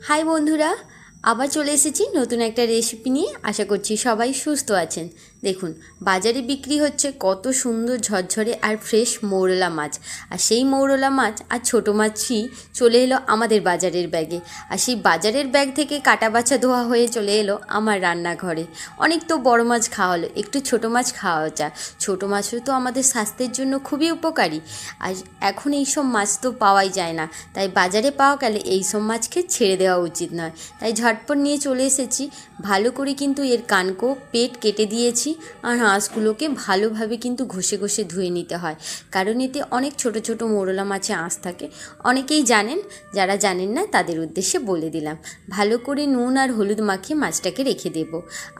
High বন্ধুরা, আবার চলে এসেছি নতুন একটা রেসিপি নিয়ে। আশা করছি সবাই সুস্থ আছেন। দেখুন, বাজারে বিক্রি হচ্ছে কত সুন্দর ঝরঝরে আর ফ্রেশ মৌরলা মাছ। আর সেই মৌরলা মাছ আর ছোটো মাছই চলে এলো আমাদের বাজারের ব্যাগে। আর সেই বাজারের ব্যাগ থেকে কাটা বাছা ধোয়া হয়ে চলে এলো আমার রান্নাঘরে। অনেক তো বড় মাছ খাওয়া হলো, একটু ছোটো মাছ খাওয়া যায়। ছোটো মাছও তো আমাদের স্বাস্থ্যের জন্য খুবই উপকারী। আর এখন এইসব মাছ তো পাওয়াই যায় না, তাই বাজারে পাওয়া গেলে এইসব মাছকে ছেড়ে দেওয়া উচিত নয়। তাই ঝটপট নিয়ে চলে এসেছি। ভালো করে কিন্তু এর কানকো পেট কেটে দিয়েছি। আর আঁশগুলোকে ভালোভাবে কিন্তু ঘষে ঘষে ধুয়ে নিতে হয়, কারণ এতে অনেক ছোট ছোট মোরলা মাছে আঁশ থাকে। অনেকেই জানেন, যারা জানেন না তাদের উদ্দেশ্যে বলে দিলাম। ভালো করে নুন আর হলুদ মাখিয়ে মাছটাকে রেখে দেব।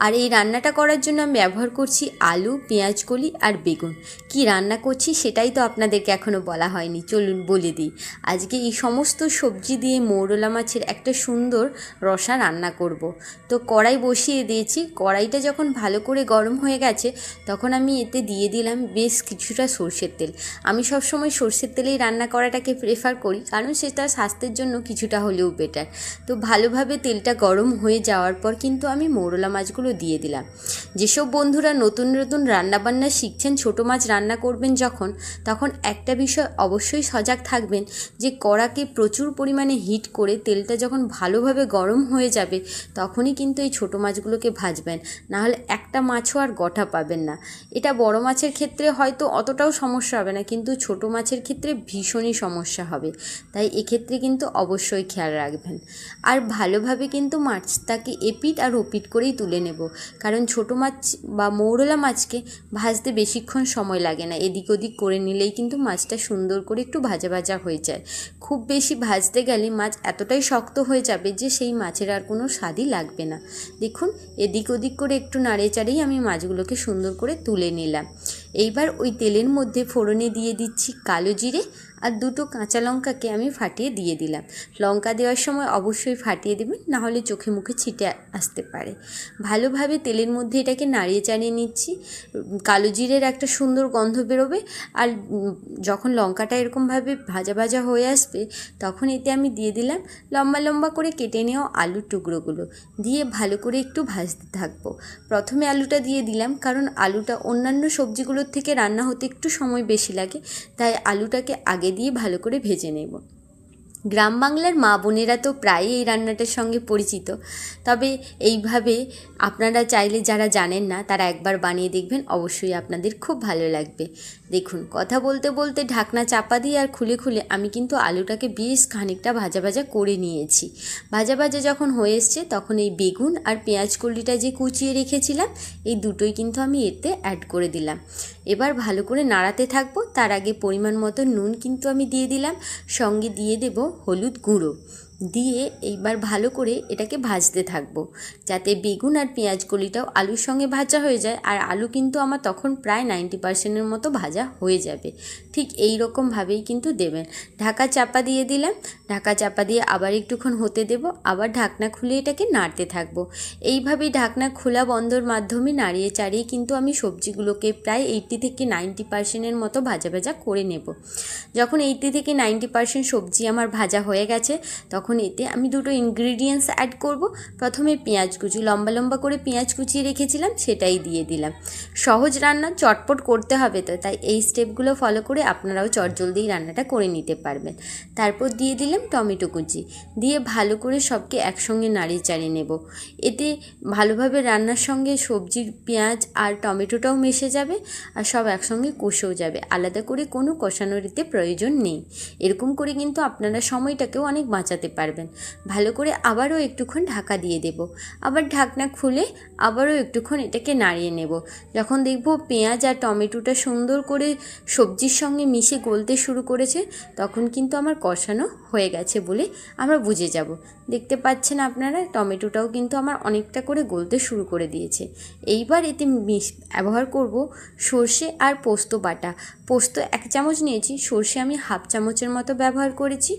আর এই রান্নাটা করার জন্য আমি ব্যবহার করছি আলু, পেঁয়াজ কলি আর বেগুন। কি রান্না করছি সেটাই তো আপনাদেরকে এখনও বলা হয়নি, চলুন বলে দিই। আজকে এই সমস্ত সবজি দিয়ে মৌরলা মাছের একটা সুন্দর রসা রান্না করব। তো কড়াই বসিয়ে দিয়েছি। কড়াইটা যখন ভালো করে গরম হয়ে গেছে, তখন আমি এতে দিয়ে দিলাম বেশ কিছুটা সরষের তেল। আমি সবসময় সরষের তেলেই রান্না করাটাকে প্রেফার করি, কারণ সেটা স্বাস্থ্যের জন্য কিছুটা হলেও বেটার। তো ভালোভাবে তেলটা গরম হয়ে যাওয়ার পর কিন্তু আমি মৌরলা মাছগুলো দিয়ে দিলাম। যেসব বন্ধুরা নতুন নতুন রান্নাবান্না শিখছেন, ছোটো মাছ রান্না করবেন যখন, তখন একটা বিষয় অবশ্যই সজাগ থাকবেন, যে কড়াকে প্রচুর পরিমাণে হিট করে তেলটা যখন ভালোভাবে গরম হয়ে যাবে, তখনই কিন্তু এই ছোটো মাছগুলোকে ভাজবেন। নাহলে একটা মাছও আর গঠা পাবেন না। এটা বড় মাছের ক্ষেত্রে হয়তো অতটাও সমস্যা হবে না, কিন্তু ছোটো মাছের ক্ষেত্রে ভীষণই সমস্যা হবে। তাই এক্ষেত্রে কিন্তু অবশ্যই খেয়াল রাখবেন। আর ভালোভাবে কিন্তু মাছটাকে এপিট আর ওপিট করেই তুলে নেব, কারণ ছোটো মাছ বা মৌরলা মাছকে ভাজতে বেশিক্ষণ সময় লাগে না। এদিক ওদিক করে নিলেই কিন্তু মাছটা সুন্দর করে একটু ভাজা ভাজা হয়ে যায়। খুব বেশি ভাজতে গেলে মাছ এতটাই শক্ত হয়ে যাবে যে সেই মাছের আর কোনো স্বাদই লাগবে না। দেখুন, এদিক ওদিক করে একটু নাড়ে চাড়েই আমি মাছগুলোকে সুন্দর করে তুলে নিলাম। এইবার ওই তেলের মধ্যে ফোড়নে দিয়ে দিচ্ছি কালো জিরে আর দুটো কাঁচা লঙ্কাকে আমি ফাটিয়ে দিয়ে দিলাম। লঙ্কা দেওয়ার সময় অবশ্যই ফাটিয়ে দেবেন, নাহলে চোখে মুখে ছিটে আসতে পারে। ভালোভাবে তেলের মধ্যে এটাকে নাড়িয়ে চাড়িয়ে নিচ্ছি। কালো জিরের একটা সুন্দর গন্ধ বেরোবে। আর যখন লঙ্কাটা এরকমভাবে ভাজা ভাজা হয়ে আসবে, তখন এতে আমি দিয়ে দিলাম লম্বা লম্বা করে কেটে নেওয়া আলুর টুকরোগুলো। দিয়ে ভালো করে একটু ভাজতে থাকবো। প্রথমে আলুটা দিয়ে দিলাম, কারণ আলুটা অন্যান্য সবজিগুলোর থেকে রান্না হতে একটু সময় বেশি লাগে, তাই আলুটাকে আগে দিয়ে ভালো করে ভেজে নেব। গ্রাম বাংলার মা বোনেরা তো প্রায়ই এই রান্নাটার সঙ্গে পরিচিত, তবে এইভাবে আপনারা চাইলে, যারা জানেন না তারা একবার বানিয়ে দেখবেন, অবশ্যই আপনাদের খুব ভালো লাগবে। দেখুন, কথা বলতে বলতে ঢাকনা চাপা দিয়ে আর খুলে খুলে আমি কিন্তু আলুটাকে বেশ খানিকটা ভাজা ভাজা করে নিয়েছি। ভাজা ভাজা যখন হয়ে এসছে, তখন এই বেগুন আর পেঁয়াজ কলিটা যে কুচিয়ে রেখেছিলাম, এই দুটোই কিন্তু আমি এতে অ্যাড করে দিলাম। এবার ভালো করে নাড়াতে থাকবো। তার আগে পরিমাণ মতো নুন কিন্তু আমি দিয়ে দিলাম, সঙ্গে দিয়ে দেব হলুদ গুঁড়ো। দিয়ে এইবার ভালো করে এটাকে ভাজতে থাকবো, যাতে বেগুন আর পেঁয়াজ কলিটাও আলুর সঙ্গে ভাজা হয়ে যায়। আর আলু কিন্তু আমার তখন প্রায় 90%-এর মতো ভাজা হয়ে যাবে। ঠিক এই রকমভাবেই কিন্তু দেবেন। ঢাকা চাপা দিয়ে দিলাম। ঢাকা চাপা দিয়ে আবার একটুক্ষণ হতে দেব, আবার ঢাকনা খুলে এটাকে নাড়তে থাকবো। এইভাবেই ঢাকনা খোলা বন্ধর মাধ্যমে নাড়িয়ে চাড়িয়ে কিন্তু আমি সবজিগুলোকে প্রায় 80-90%-এর মতো ভাজা ভাজা করে নেব। যখন 80-90% সবজি আমার ভাজা হয়ে গেছে, তখন এতে আমি দুটো ইনগ্রিডিয়েন্টস অ্যাড করব। প্রথমে পেঁয়াজ কুচি, লম্বা লম্বা করে পেঁয়াজ কুচিয়ে রেখেছিলাম, সেটাই দিয়ে দিলাম। সহজ রান্না, চটপট করতে হবে, তো তাই এই স্টেপগুলো ফলো করে আপনারাও চটজলদি রান্নাটা করে নিতে পারবেন। তারপর দিয়ে দিলাম টমেটো কুচি, দিয়ে ভালো করে সবকে একসঙ্গে নাড়িয়ে চাড়িয়ে নেব। এতে ভালোভাবে রান্নার সঙ্গে সবজির পেঁয়াজ আর টমেটোটাও মিশে যাবে, আর সব একসঙ্গে কষেও যাবে। আলাদা করে কোনো কষানোর এতে প্রয়োজন নেই। এরকম করে কিন্তু আপনারা সময়টাকেও অনেক বাঁচাতে পারবেন। ভালো করে আবারও একটুক্ষণ ঢাকা দিয়ে দেব। আবার ঢাকনা খুলে আবারও একটুক্ষণ এটাকে নাড়িয়ে নেব। যখন দেখব পেঁয়াজ আর টমেটোটা সুন্দর করে সবজির সঙ্গে মিশে গলতে শুরু করেছে, তখন কিন্তু আমার কষানো হয়ে গেছে বলে আমরা বুঝে যাব। দেখতে পাচ্ছেন আপনারা, টমেটোটাও কিন্তু আমার অনেকটা করে গলতে শুরু করে দিয়েছে। এইবার এতে ব্যবহার করব সর্ষে আর পোস্ত বাটা। পোস্ত 1 চামচ নিয়েছি, সর্ষে আমি হাফ চামচের মতো ব্যবহার করেছি।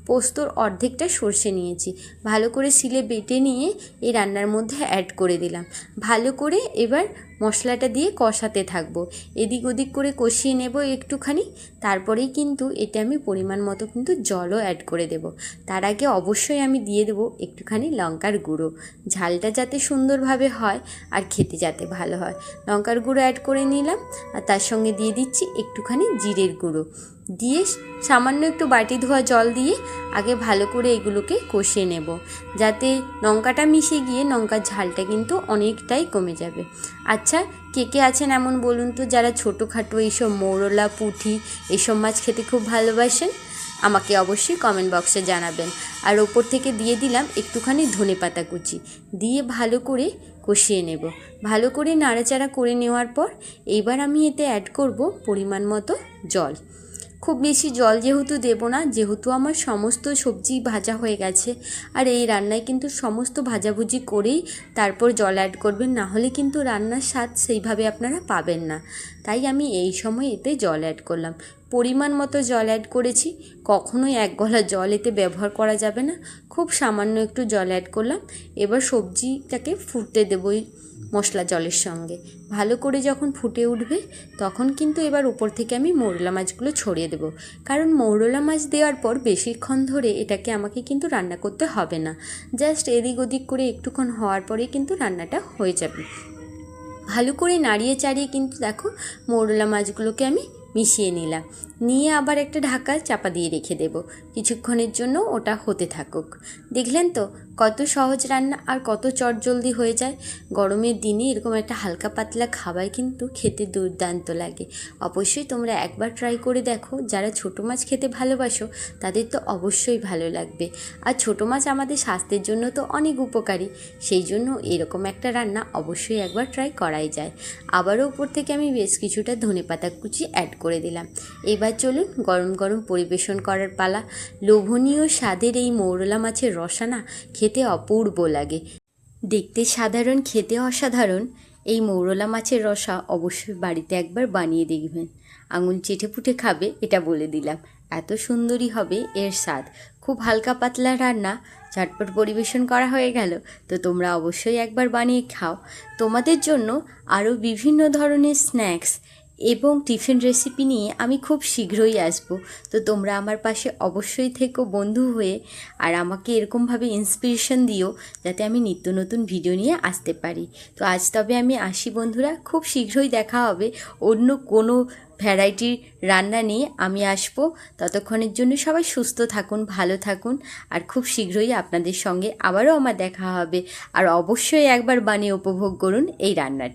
পোস্তর অর্ধেকটা সর্ষে নিয়েছি, ভালো করে শিলে বেটে নিয়ে এই রান্নার মধ্যে অ্যাড করে দিলাম। ভালো করে এবার মশলাটা দিয়ে কষাতে থাকবো, এদিক ওদিক করে কষিয়ে নেব একটুখানি। তারপরেই কিন্তু এতে আমি পরিমাণ মতো কিন্তু জলও অ্যাড করে দেব। তার আগে অবশ্যই আমি দিয়ে দেবো একটুখানি লঙ্কার গুঁড়ো, ঝালটা যাতে সুন্দরভাবে হয় আর খেতে যাতে ভালো হয়। লঙ্কার গুঁড়ো অ্যাড করে নিলাম, আর তার সঙ্গে দিয়ে দিচ্ছি একটুখানি জিরের গুঁড়ো, দিয়ে সামান্য একটু বাটি ধোয়া জল দিয়ে আগে ভালো করে এগুলোকে কষিয়ে নেব, যাতে লঙ্কাটা মিশে গিয়ে লঙ্কার ঝালটা কিন্তু অনেকটাই কমে যাবে। আচ্ছা, কে কে আছেন এমন বলুন তো যারা ছোটোখাটো এইসব মৌরলা, পুঁটি এইসব মাছ খেতে খুব ভালোবাসেন? আমাকে অবশ্যই কমেন্ট বক্সে জানাবেন। আর ওপর থেকে দিয়ে দিলাম একটুখানি ধনেপাতা কুচি, দিয়ে ভালো করে কষিয়ে নেব। ভালো করে নাড়াচাড়া করে নেওয়ার পর এইবার আমি এতে অ্যাড করব পরিমাণ মতো জল। খুব বেশি জল যেহেতু দেব না, যেহেতু আমার সমস্ত সবজি ভাজা হয়ে গেছে। আর এই রান্নায় কিন্তু সমস্ত ভাজাভুজি করেই তারপর জল অ্যাড করবেন, না হলে কিন্তু রান্নার স্বাদ সেইভাবে আপনারা পাবেন না। তাই আমি এই সময় এতে জল অ্যাড করলাম, পরিমাণ মতো জল অ্যাড করেছি। কখনোই এক গলা জল এতে ব্যবহার করা যাবে না, খুব সামান্য একটু জল অ্যাড করলাম। এবার সবজিটাকে ফুটতে দেবই মশলা জলের সঙ্গে। ভালো করে যখন ফুটে উঠবে তখন কিন্তু এবার উপর থেকে আমি মৌরলা মাছগুলো ছড়িয়ে দেবো, কারণ মৌরলা মাছ দেওয়ার পর বেশিক্ষণ ধরে এটাকে আমাকে কিন্তু রান্না করতে হবে না, জাস্ট এদিক ওদিক করে একটুক্ষণ হওয়ার পরেই কিন্তু রান্নাটা হয়ে যাবে। ভালো করে নাড়িয়ে চাড়িয়ে কিন্তু দেখো মৌরলা মাছগুলোকে আমি মিশিয়ে নিলাম, নিয়ে আবার একটা ঢাকা চাপা দিয়ে রেখে দেব কিছুক্ষণের জন্য, ওটা হতে থাকুক। দেখলেন তো কত সহজ রান্না আর কত চটজলদি হয়ে যায়। গরমের দিনে এরকম একটা হালকা পাতলা খাবার কিন্তু খেতে দুর্দান্ত লাগে। অবশ্যই তোমরা একবার ট্রাই করে দেখো, যারা ছোটো মাছ খেতে ভালোবাসো তাদের তো অবশ্যই ভালো লাগবে। আর ছোটো মাছ আমাদের স্বাস্থ্যের জন্য তো অনেক উপকারী, সেই জন্য এরকম একটা রান্না অবশ্যই একবার ট্রাই করাই যায়। আবারও উপর থেকে আমি বেশ কিছুটা ধনেপাতা কুচি অ্যাড করে দিলাম। এবার চলুন গরম গরম পরিবেশন করার পালা। লোভনীয় স্বাদের এই মৌরলা মাছের রসা না খেতে অপূর্ব লাগে। দেখতে সাধারণ, খেতে অসাধারণ। এই মৌরলা মাছের রসা অবশ্যই বাড়িতে একবার বানিয়ে দেখবেন, আঙুল চেটে পুটে খাবে এটা বলে দিলাম। এত সুন্দরই হবে এর স্বাদ। খুব হালকা পাতলা রান্না, ঝটপট পরিবেশন করা হয়ে গেল। তো তোমরা অবশ্যই একবার বানিয়ে খাও। তোমাদের জন্য আরও বিভিন্ন ধরনের স্ন্যাক্স এবং টিফিন রেসিপি নিয়ে আমি খুব শীঘ্রই আসব। তো তোমরা আমার পাশে অবশ্যই থেকো বন্ধু হয়ে, আর আমাকে এরকমভাবে ইন্সপিরেশন দিও যাতে আমি নিত্য নতুন ভিডিও নিয়ে আসতে পারি। তো আজ তবে আমি আসি বন্ধুরা, খুব শীঘ্রই দেখা হবে অন্য কোনো ভ্যারাইটির রান্না নিয়ে আমি আসবো। ততক্ষণের জন্য সবাই সুস্থ থাকুন, ভালো থাকুন, আর খুব শীঘ্রই আপনাদের সঙ্গে আবারও আমার দেখা হবে। আর অবশ্যই একবার বানিয়ে উপভোগ করুন এই রান্নাটি।